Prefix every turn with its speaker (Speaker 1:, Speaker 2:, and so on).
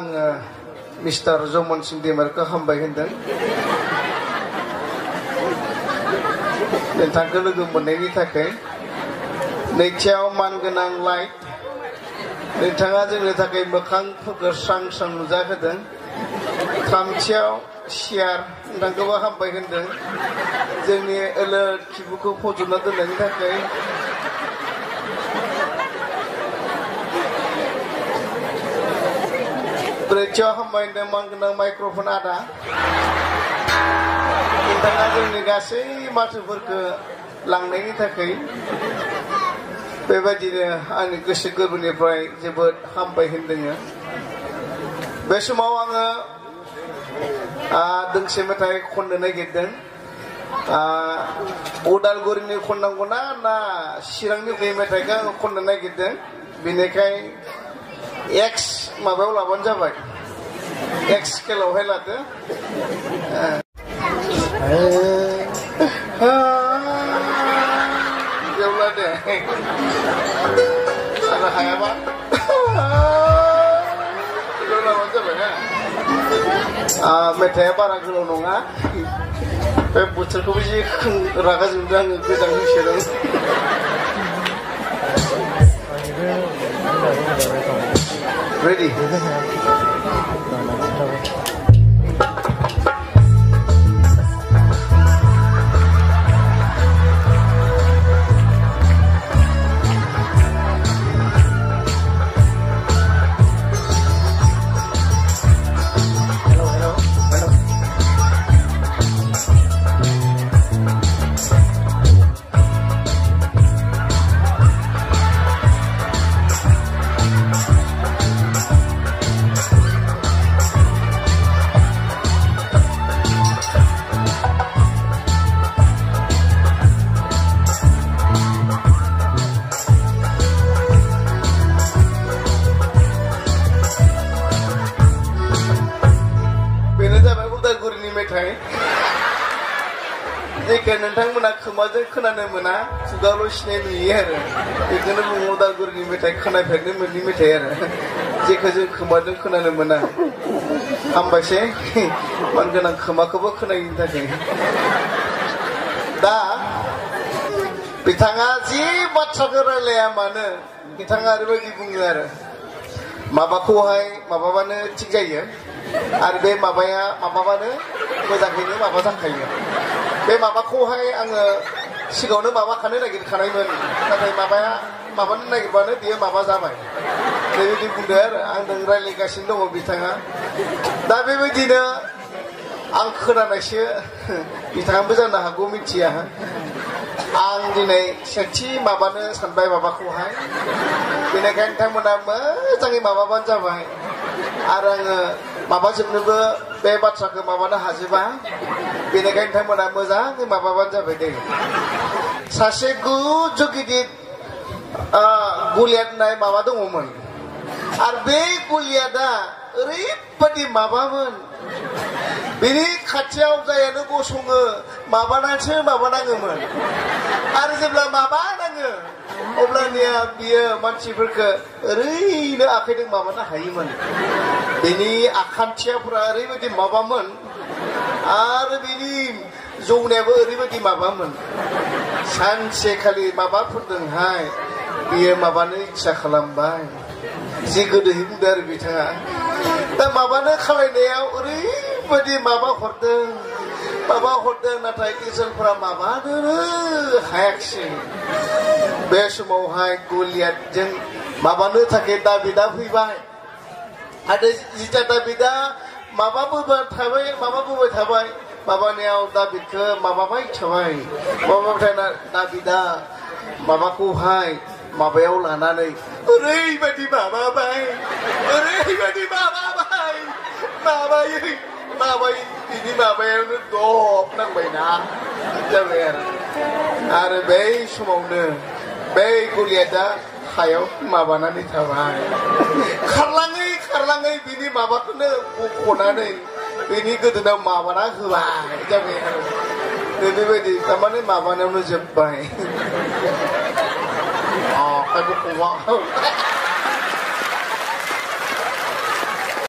Speaker 1: आङो मिस्टार जमन सिं दैमारिखौ हामबाय होनदों नोंथांखौ लोगो मोननायनि थाखाय नैथियाव मानगोनां लाइट नोंथाङा जोंनि थाखाय मोखांफोरखौ स्रां स्रां नुजाहोदों थामथियाव सियार नोंथांखौबो हामबाय होनदों जोंनि खिबुखौ फज'ना दोननायनि थाखाय ब्रैथियाव हामबाय होनदों मानगोनां माइक्र'फन आदा नोंथाङा जोंनि गासै माथोफोरखौ लांनायनि थाखाय बेबायदिनो आंनि गोसो गोरबोनिफ्राय जोबोद हामबाय होनदों बे समाव आङो दोंसे मेथाइ खननो नागिरदों उदालगुरिनि खननांगौना ना चिरांनि मेथाइखौ आङो खननो नागिरदों बेनिखाय एक्स माबायाव लाबानो जाबाय एक्स स्केलावहाय लादो जेब्ला दे आरो हायाबा लाबानो जाबाय ना मेथाइया बारा गोलाव नङा बे बोथोरखौबो जि रागा जोंदों आङो गोजां होसोदों Ready? जेखौ नोंथांमोना खोमाजों खोनानो मोना खुगाल' सिनाय नुयो आरो बेखौनो बुङो उदालगुरिनि मेथाइ खोनाफेरनो मोनि मेथाइ आरो जेखौ जों खोमाजों खोनानो मोना हामबायसै मानगोनां खोमाखौबो खोनायिनि थाखाय दा बिथाङा जि बाथ्राखौ रायलाया मानो बिथाङा ओरैबायदि बुङो आरो माबाखौहाय माबाबानो थिग जायो आरो बे माबाया माबाबानो मोजाङैनो माबा जाखायो बे माबाखौहाय आङो सिगाङावनो माबाखानो नागिरखानायमोन नाथाय माबाया माबानो नागिरबानो बियो माबा जाबाय बेबायदि बुंदो आरो आंजों रायज्लायगासिनो दङ बिथाङा दा बेबायदिनो आं खोनानायसो बिथाङाबो जानो हागौ मिथिया आं दिनै सेथि माबानो सानबाय माबाखौहाय बेनिखायनो नोंथांमोना मोजाङै माबाबानो जाबाय आरो आङो माबाजोबनोबो बे बाथ्राखौ माबानो हाजोबा बेनिखायनो नोंथांमोना मोजाङै माबाबानो जाबाय दे सासे गुजु गिदिर गलियाद होननाय माबा दङमोन आरो बे गलियादा ओरैबायदि माबामोन बेनि खाथियाव जायानो गसङो माबानानैसो माबानाङोमोन आरो जेब्ला माबा नाङो अब्लानिया बियो मानसिफोरखौ ओरैनो आखाइजों माबानो हायोमोन बेनि आखान्थियाफोरा ओरैबायदि माबामोन आरो बेनि जौनायाबो ओरैबायदि माबामोन सानसेखालि माबाफोरजोंहाय बियो माबानो इच्छा खालामबाय जि गोदोयै बुंदों आरो बिथाङा दा माबानो खालायनायाव ओरैबायदि माबा हरदों नाथाय इसोरफोरा माबानो हायाखिसै बे समावहाय गलियादजों माबानो थाखाय दाबिदा फैबाय आरो जिता दाबिदा माबाबोबाय थाबाय माबानायाव दाबिदखौ माबाबाय थाबाय दाबिदा माबाखौहाय माबायाव लानानै ओरैबायदि माबाबाय बिनि माबायावनो दब नांबायना जाबाय आरो बै समावनो बै गलियादा हायाव माबानानै थाबाय खारलाङै बिनि माबाखौनो बख'नानै बेनि गोदोनायाव माबाना होबाय जाबाय आरो बेबायदि थारमाने माबानायावनो जोब्बाय खायबो खवा